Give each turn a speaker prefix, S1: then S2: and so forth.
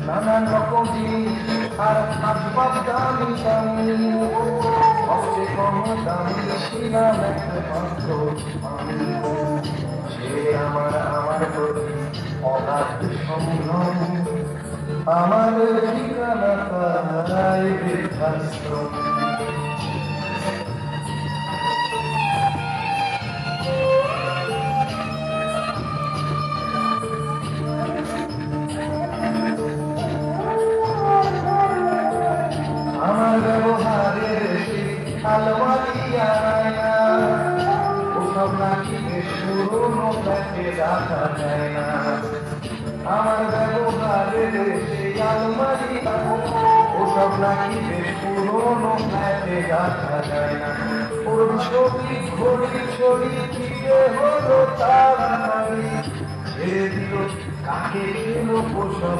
S1: নানান রকম জিনিস আর আসবাব দামি দামি, সবচেয়ে কম দামি ছিলাম একমাত্র আমি। সে আমার প্রতি অগাধ সম্ভ্রম, আমার ঠিকানা তারাই বৃদ্ধাশ্রম। আমার ব্যবহারের সেই আলমারি আয়না, ওসব নাকি বেশ পুরোনো ফ্ল্যাটে রাখা যায় না। আমার ব্যবহারের সেই আলমারি ওসব নাকি বেশ পুরোনো ফ্ল্যাটে রাখা যায় না। ওর ছবি ঘড়ি ছড়ি ফিরে হলো তাড়াতাড়ি, ছেড়ে দিল কাকে দিল পোষা